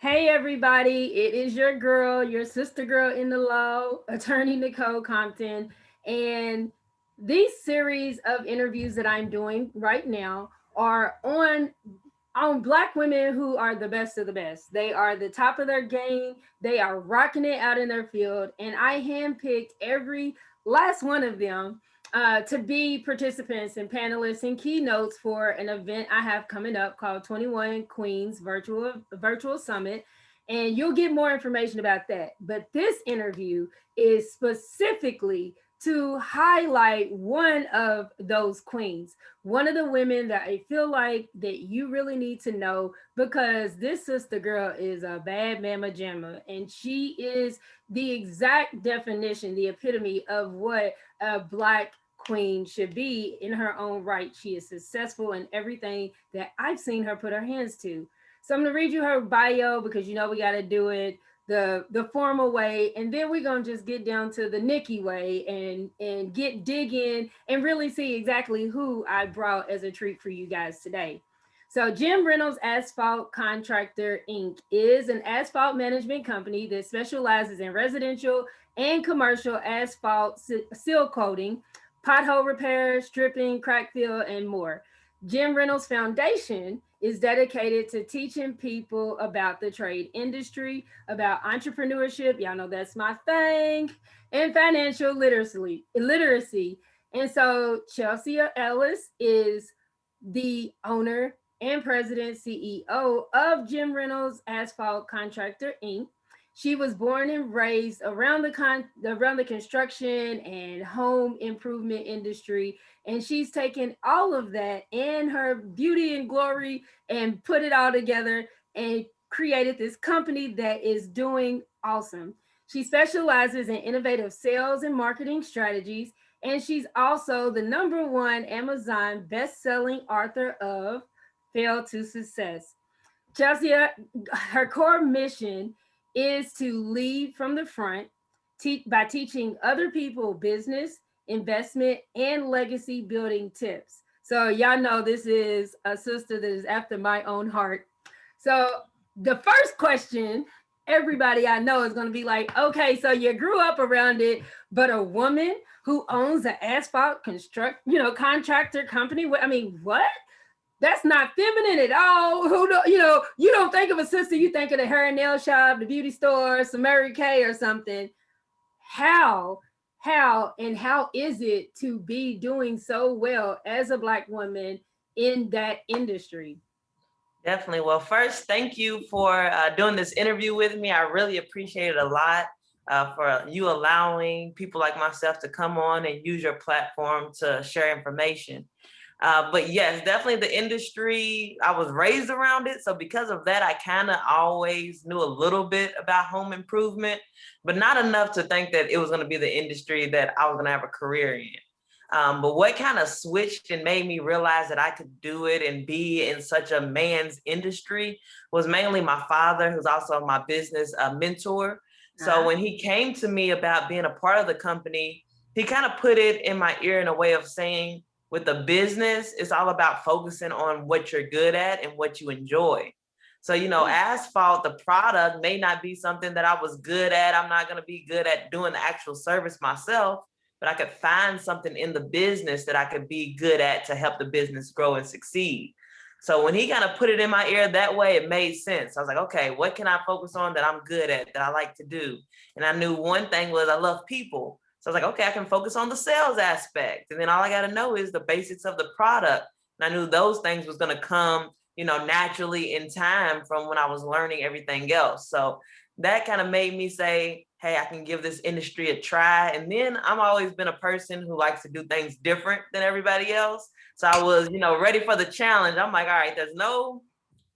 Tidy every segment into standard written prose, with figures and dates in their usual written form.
Hey everybody, it is your girl, your sister girl in the law, attorney Nicole Compton. And these series of interviews that I'm doing right now are on black women who are the best of the best. They are the top of their game. They are rocking it out in their field. And I handpicked every last one of them to be participants and panelists and keynotes for an event I have coming up called 21 Queens Virtual Summit. And you'll get more information about that. But this interview is specifically to highlight one of those queens, one of the women that I feel like that you really need to know, because this sister girl is a bad mama jamma, and she is the exact definition, the epitome of what a black queen should be in her own right. She is successful in everything that I've seen her put her hands to. So I'm gonna read you her bio because you know we gotta do it the formal way, and then we're gonna just get down to the Nikki way and get dig in and really see exactly who I brought as a treat for you guys today. So Jim Reynolds Asphalt Contractor Inc. is an asphalt management company that specializes in residential and commercial asphalt seal coating, pothole repair, stripping, crack fill, and more. Jim Reynolds Foundation is dedicated to teaching people about the trade industry, about entrepreneurship. Y'all know that's my thing, and financial literacy. And so Chelsea Ellis is the owner and president CEO of Jim Reynolds Asphalt Contractor Inc. She was born and raised around the construction and home improvement industry, and she's taken all of that and her beauty and glory and put it all together and created this company that is doing awesome. She specializes in innovative sales and marketing strategies, and she's also the number one Amazon best-selling author of Fail to Success. Chelsea, her core mission is to lead from the front by teaching other people business, investment, and legacy building tips. So, y'all know this is a sister that is after my own heart. So, the first question everybody I know is going to be like, okay, so you grew up around it, but a woman who owns an asphalt contractor company. I mean, what? That's not feminine at all. Who do, you don't think of a sister, you think of the hair and nail shop, the beauty store, some Mary Kay or something. How, and how is it to be doing so well as a black woman in that industry? Definitely. Well, first, thank you for doing this interview with me. I really appreciate it a lot for you allowing people like myself to come on and use your platform to share information. But yes, definitely the industry, I was raised around it. So because of that, I kind of always knew a little bit about home improvement, but not enough to think that it was going to be the industry that I was going to have a career in. But what kind of switched and made me realize that I could do it and be in such a man's industry was mainly my father, who's also my business mentor. So when he came to me about being a part of the company, he kind of put it in my ear in a way of saying, with the business, it's all about focusing on what you're good at and what you enjoy. So, asphalt, the product may not be something that I was good at. I'm not going to be good at doing the actual service myself, but I could find something in the business that I could be good at to help the business grow and succeed. So when he kind of put it in my ear that way, it made sense. I was like, okay, what can I focus on that I'm good at, that I like to do? And I knew one thing was I love people. So I was like, okay, I can focus on the sales aspect. And then all I got to know is the basics of the product. And I knew those things was going to come, naturally in time from when I was learning everything else. So that kind of made me say, hey, I can give this industry a try. And then I've always been a person who likes to do things different than everybody else. So I was, ready for the challenge. I'm like, all right, there's no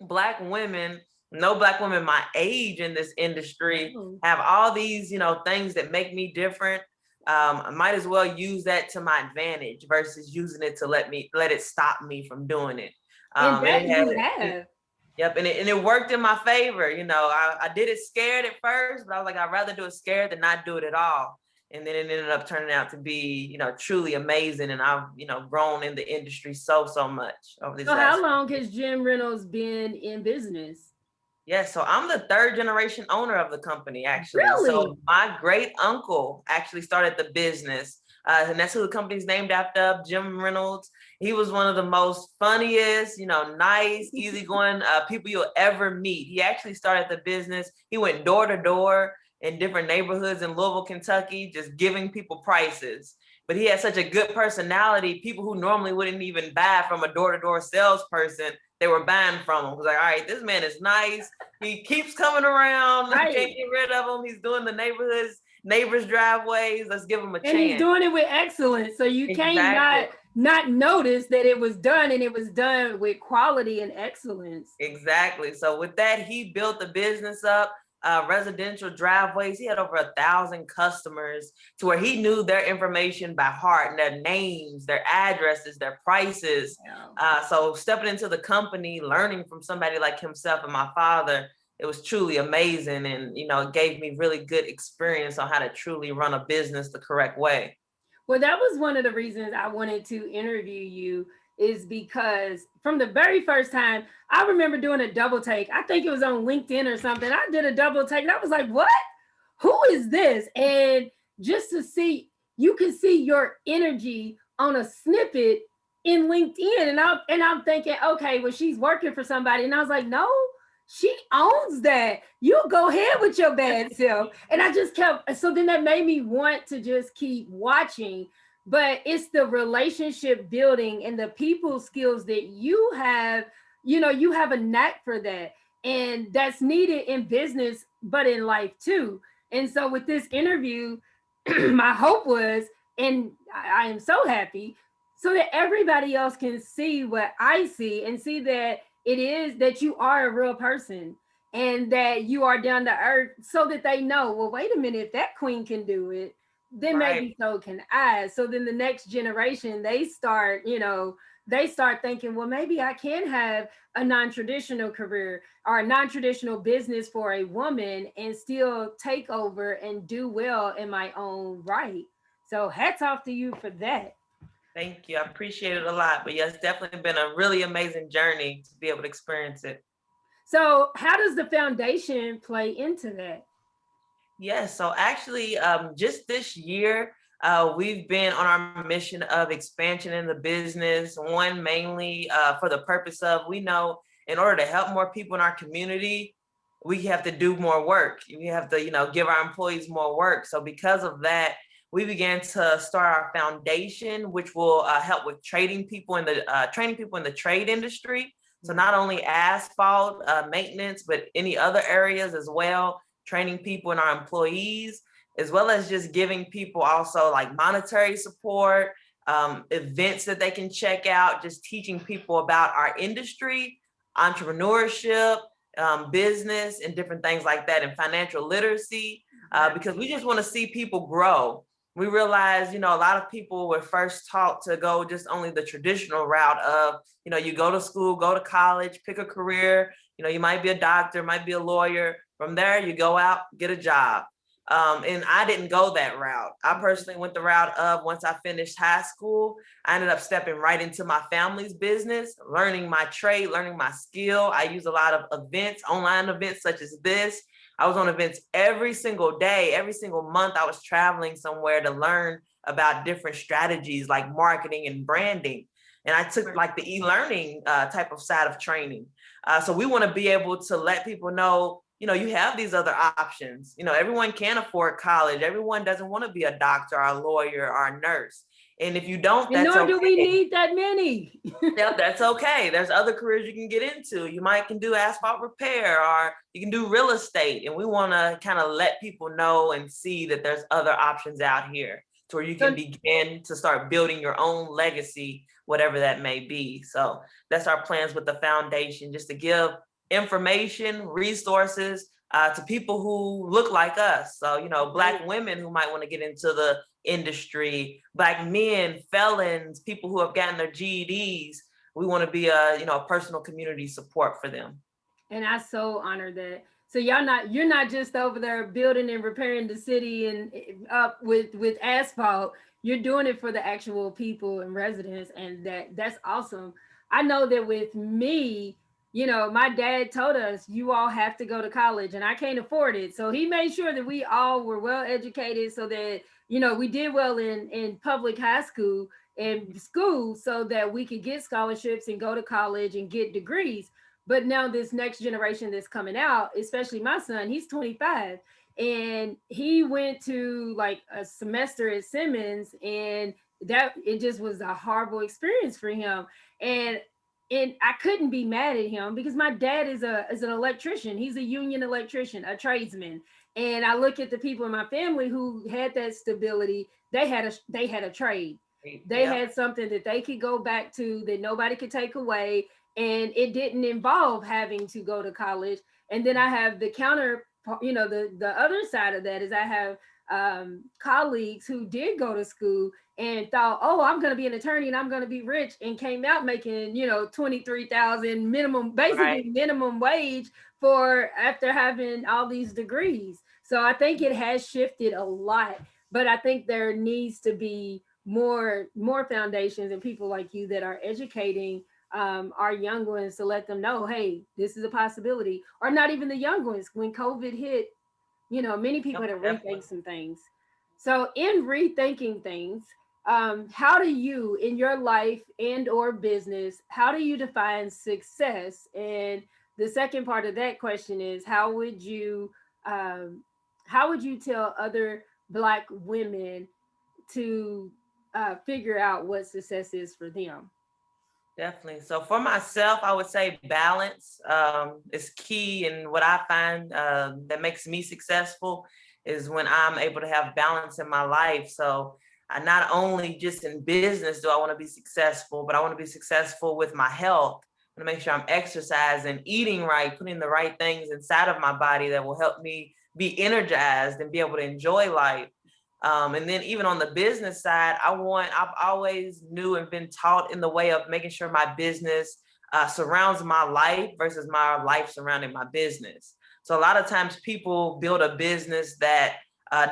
black women my age in this industry have all these, things that make me different. I might as well use that to my advantage versus using it to let it stop me from doing it. And that you have. Yep, and it worked in my favor. I did it scared at first, but I was like, I'd rather do it scared than not do it at all. And then it ended up turning out to be, truly amazing. And I've, grown in the industry so much over this. So how long has Jim Reynolds been in business? Yes, so I'm the third generation owner of the company, actually. Really? So my great uncle actually started the business, and that's who the company's named after, Jim Reynolds. He was one of the most funniest, nice, easygoing people you'll ever meet. He actually started the business. He went door to door in different neighborhoods in Louisville, Kentucky, just giving people prices. But he had such a good personality. People who normally wouldn't even buy from a door to door salesperson, they were buying from him. It was like, all right, this man is nice. He keeps coming around. I can't get rid of him. He's doing the neighbors' driveways. Let's give him a chance. And he's doing it with excellence. So you can't not notice that it was done, and it was done with quality and excellence. Exactly. So with that, he built the business up. Residential driveways. He had over 1,000 customers to where he knew their information by heart, and their names, their addresses, their prices. So stepping into the company, learning from somebody like himself and my father, it was truly amazing. And, it gave me really good experience on how to truly run a business the correct way. Well, that was one of the reasons I wanted to interview you, is because from the very first time, I remember doing a double take. I think it was on LinkedIn or something. I did a double take and I was like, what? Who is this? And just to see, you can see your energy on a snippet in LinkedIn. And I'm thinking, okay, well, she's working for somebody. And I was like, no, she owns that. You go ahead with your bad self. And I just kept, so then that made me want to just keep watching. But it's the relationship building and the people skills that you have. You have a knack for that. And that's needed in business, but in life too. And so with this interview, my hope was, and I am so happy, so that everybody else can see what I see and see that it is that you are a real person and that you are down to earth, so that they know, well, wait a minute, if that queen can do it, then maybe so can I. So then the next generation, they start thinking, well, maybe I can have a non-traditional career or a non-traditional business for a woman and still take over and do well in my own right. So hats off to you for that. Thank you. I appreciate it a lot. But yes, definitely been a really amazing journey to be able to experience it. So how does the foundation play into that? Yes. So actually, just this year, we've been on our mission of expansion in the business. One, mainly for the purpose of, we know in order to help more people in our community, we have to do more work. We have to, give our employees more work. So because of that, we began to start our foundation, which will help with training people in the trade industry. So not only asphalt maintenance, but any other areas as well, training people and our employees, as well as just giving people also like monetary support, events that they can check out, just teaching people about our industry, entrepreneurship, business, and different things like that, and financial literacy, because we just want to see people grow. We realize, a lot of people were first taught to go just only the traditional route of, you go to school, go to college, pick a career, you might be a doctor, might be a lawyer. From there, you go out, get a job. And I didn't go that route. I personally went the route of, once I finished high school, I ended up stepping right into my family's business, learning my trade, learning my skill. I use a lot of events, online events such as this. I was on events every single day, every single month. I was traveling somewhere to learn about different strategies like marketing and branding. And I took like the e-learning type of side of training. So we want to be able to let people know, you have these other options. Everyone can't afford college. Everyone doesn't want to be a doctor or a lawyer or a nurse. And if you don't, that's okay. Nor do we need that many. Yeah, that's okay. There's other careers you can get into. You might can do asphalt repair, or you can do real estate. And we want to kind of let people know and see that there's other options out here to where you can begin to start building your own legacy, whatever that may be. So that's our plans with the foundation, just to give information, resources to people who look like us. So, Black women who might want to get into the industry, Black men, felons, people who have gotten their GEDs. We want to be a personal community support for them. And I so honor that. So you're not just over there building and repairing the city and up with asphalt. You're doing it for the actual people and residents, and that's awesome. I know that with me, my dad told us, you all have to go to college, and I can't afford it. So he made sure that we all were well educated, so that, we did well in public high school and school, so that we could get scholarships and go to college and get degrees. But now this next generation that's coming out, especially my son, he's 25, and he went to like a semester at Simmons, and that it just was a horrible experience for him. And I couldn't be mad at him because my dad is an electrician. He's a union electrician, a tradesman. And I look at the people in my family who had that stability. They had a trade. They Yep. had something that they could go back to, that nobody could take away, and it didn't involve having to go to college. And then I have the counter, the other side of that is I have colleagues who did go to school and thought, oh, I'm going to be an attorney and I'm going to be rich, and came out making, 23,000 minimum, basically Right. minimum wage, for after having all these degrees. So I think it has shifted a lot, but I think there needs to be more foundations and people like you that are educating our young ones, to let them know, hey, this is a possibility. Or not even the young ones. When COVID hit, many people Yep, had to rethink definitely. some things. So in rethinking things, how do you, in your life and or business, how do you define success? And the second part of that question is, um, how would you tell other Black women to figure out what success is for them? Definitely. So for myself, I would say balance is key. And what I find that makes me successful is when I'm able to have balance in my life. So I not only just in business do I want to be successful, but I want to be successful with my health. I want to make sure I'm exercising, eating right, putting the right things inside of my body that will help me be energized and be able to enjoy life. And then even on the business side, I've always knew and been taught in the way of making sure my business surrounds my life versus my life surrounding my business. So a lot of times people build a business that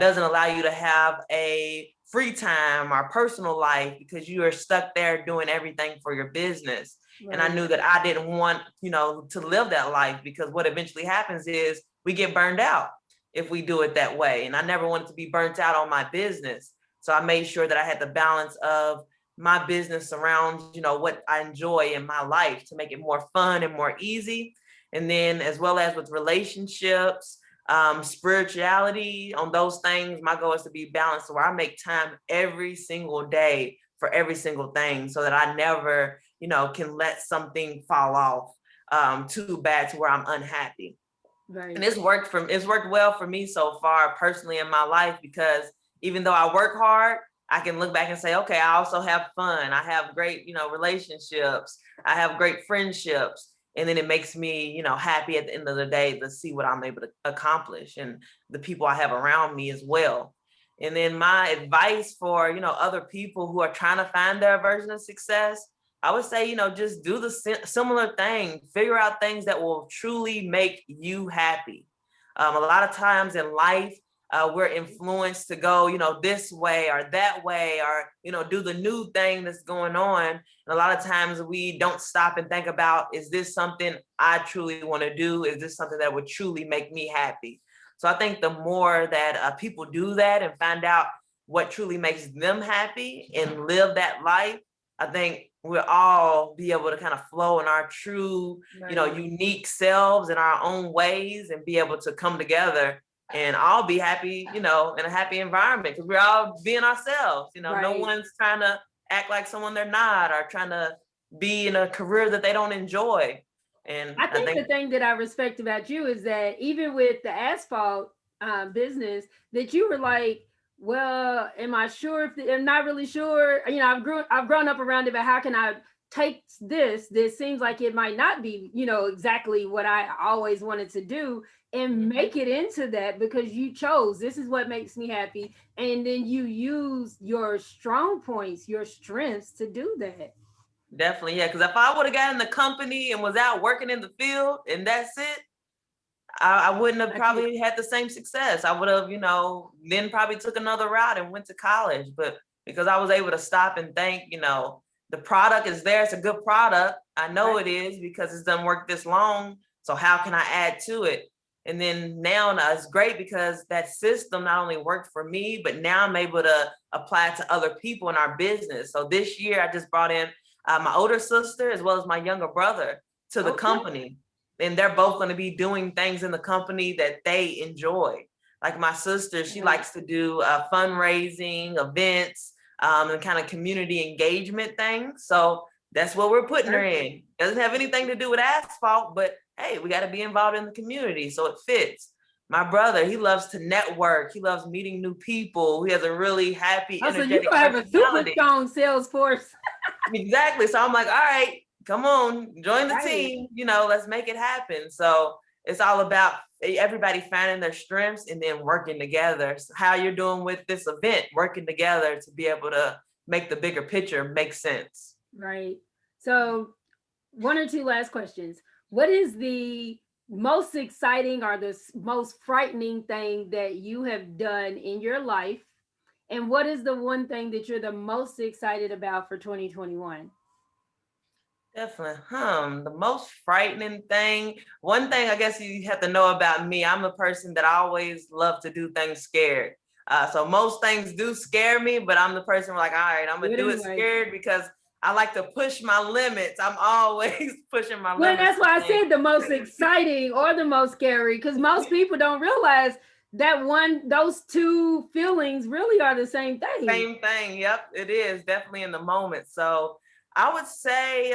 doesn't allow you to have a free time or personal life because you are stuck there doing everything for your business. And I Right. knew that I didn't want, to live that life, because what eventually happens is we get burned out if we do it that way. And I never wanted to be burnt out on my business. So I made sure that I had the balance of my business around, what I enjoy in my life to make it more fun and more easy. And then as well as with relationships, spirituality, on those things, my goal is to be balanced, so where I make time every single day for every single thing, so that I never, can let something fall off too bad to where I'm unhappy. And Right. it's worked well for me so far personally in my life, because even though I work hard, I can look back and say, okay, I also have fun. I have great, relationships. I have great friendships. And then it makes me, happy at the end of the day to see what I'm able to accomplish and the people I have around me as well. And then my advice for, other people who are trying to find their version of success, I would say, just do the similar thing. Figure out things that will truly make you happy. A lot of times in life, we're influenced to go, this way or that way, or, do the new thing that's going on. And a lot of times we don't stop and think about, is this something I truly want to do? Is this something that would truly make me happy? So I think the more that people do that and find out what truly makes them happy and live that life, I think we'll all be able to kind of flow in our true, Right. unique selves in our own ways, and be able to come together and all be happy, in a happy environment, because we're all being ourselves. No Right. one's trying to act like someone they're not, or trying to be in a career that they don't enjoy. And I I think the think thing that I respect about you is that even with the asphalt business, that you were like, well, am I sure? If I'm not really sure. I've grown up around it, but how can I take this? This seems like it might not be, exactly what I always wanted to do, and mhm. make it into that, because you chose this is what makes me happy, and then you use your strong points, your strengths to do that. Definitely, yeah. Because if I would have gotten the company and was out working in the field and that's it, I wouldn't have I can't. probably had the same success. I would have, then probably took another route and went to college. But because I was able to stop and think, the product is there. It's a good product. I know it is because it's done work this long. So how can I add to it? And then now it's great because that system not only worked for me, but now I'm able to apply it to other people in our business. So this year I just brought in my older sister as well as my younger brother to the company. And they're both going to be doing things in the company that they enjoy. Like my sister, she likes to do fundraising, events, and kind of community engagement things. So that's what we're putting her in. Doesn't have anything to do with asphalt, but hey, we got to be involved in the community, so it fits. My brother, he loves to network. He loves meeting new people. He has a really happy, energetic so you have a super strong sales force. Exactly. So I'm like, all right, come on, join the team. You know, let's make it happen. So it's all about everybody finding their strengths and then working together. So how you're doing with this event, working together to be able to make the bigger picture make sense. Right. So one or two last questions. What is the most exciting or the most frightening thing that you have done in your life? And what is the one thing that you're the most excited about for 2021? Definitely. The most frightening thing, one thing I guess you have to know about me, I'm a person that I always love to do things scared. So most things do scare me, but I'm the person like, all right, I'm gonna do it scared because I like to push my limits. I'm always pushing my limits. Well, that's why I said the most exciting or the most scary, because most people don't realize that those two feelings really are the same thing. Same thing. Yep, it is definitely in the moment. So I would say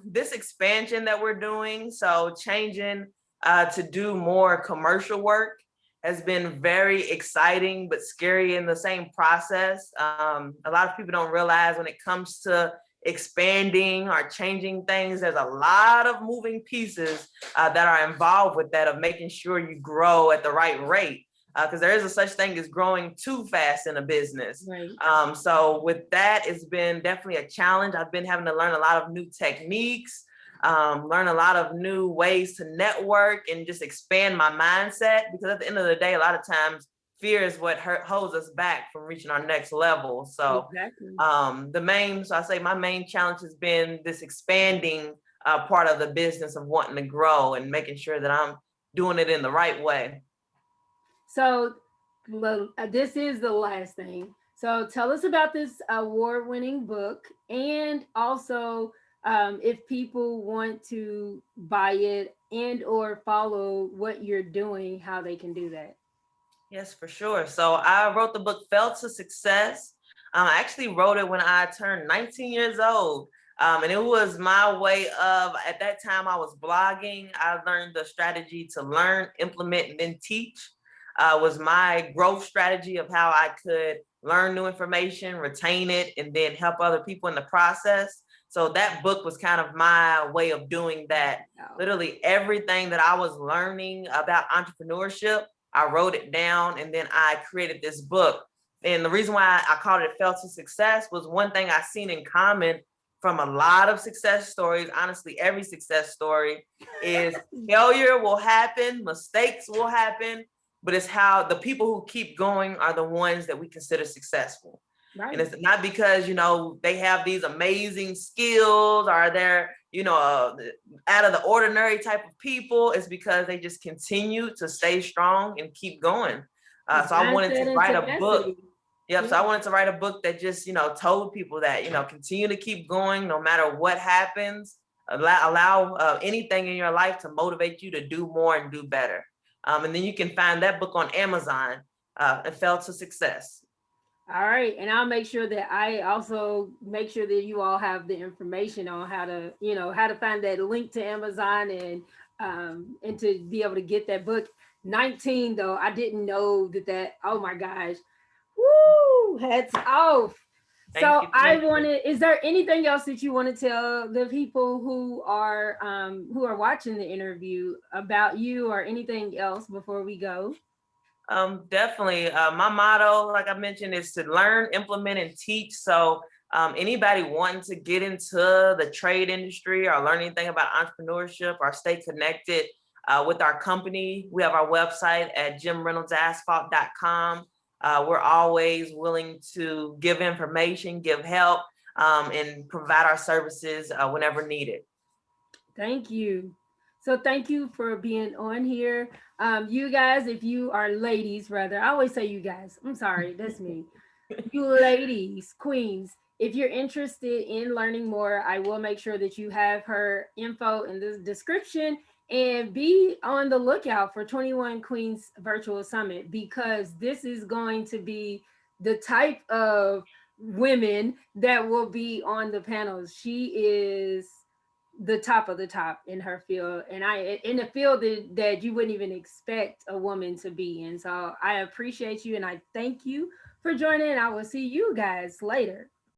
this expansion that we're doing, so changing to do more commercial work has been very exciting, but scary in the same process. A lot of people don't realize when it comes to expanding or changing things, there's a lot of moving pieces that are involved with that, of making sure you grow at the right rate. Because there is a such thing as growing too fast in a business. So with that, it's been definitely a challenge. I've been having to learn a lot of new techniques, learn a lot of new ways to network and just expand my mindset. Because at the end of the day, a lot of times fear is what holds us back from reaching our next level. So so I say my main challenge has been this expanding part of the business of wanting to grow and making sure that I'm doing it in the right way. So this is the last thing. So tell us about this award-winning book, and also if people want to buy it and or follow what you're doing, how they can do that. Yes, for sure. So I wrote the book Fell to Success. I actually wrote it when I turned 19 years old. And it was my way of, at that time I was blogging. I learned the strategy to learn, implement, and then teach. Was my growth strategy of how I could learn new information, retain it, and then help other people in the process. So that book was kind of my way of doing that. Literally everything that I was learning about entrepreneurship, I wrote it down, and then I created this book. And the reason why I called it Fell to Success was one thing I seen in common from a lot of success stories. Honestly, every success story is failure will happen, mistakes will happen, but it's how the people who keep going are the ones that we consider successful. And it's not because, they have these amazing skills or they're, out of the ordinary type of people. It's because they just continue to stay strong and keep going. So I wanted to write a book. So I wanted to write a book that just, told people that, continue to keep going no matter what happens. Allow anything in your life to motivate you to do more and do better. And then you can find that book on Amazon, It Fell to Success. All right. And I'll make sure that I also make sure that you all have the information on how to find that link to Amazon and to be able to get that book. 19 though, I didn't know that, oh my gosh. Woo, hats off. So is there anything else that you want to tell the people who are watching the interview about you, or anything else before we go? Definitely. My motto, like I mentioned, is to learn, implement, and teach. So anybody wanting to get into the trade industry or learn anything about entrepreneurship or stay connected with our company, we have our website at jimreynoldsasphalt.com. We're always willing to give information, give help. and provide our services whenever needed. Thank you. So thank you for being on here. You guys, if you are ladies, rather, I always say you guys. I'm sorry, that's me. You ladies, queens, if you're interested in learning more, I will make sure that you have her info in the description, and be on the lookout for 21 Queens Virtual Summit, because this is going to be the type of women that will be on the panels. She is the top of the top in her field, and I in a field that you wouldn't even expect a woman to be in. So I appreciate you and I thank you for joining. I will see you guys later.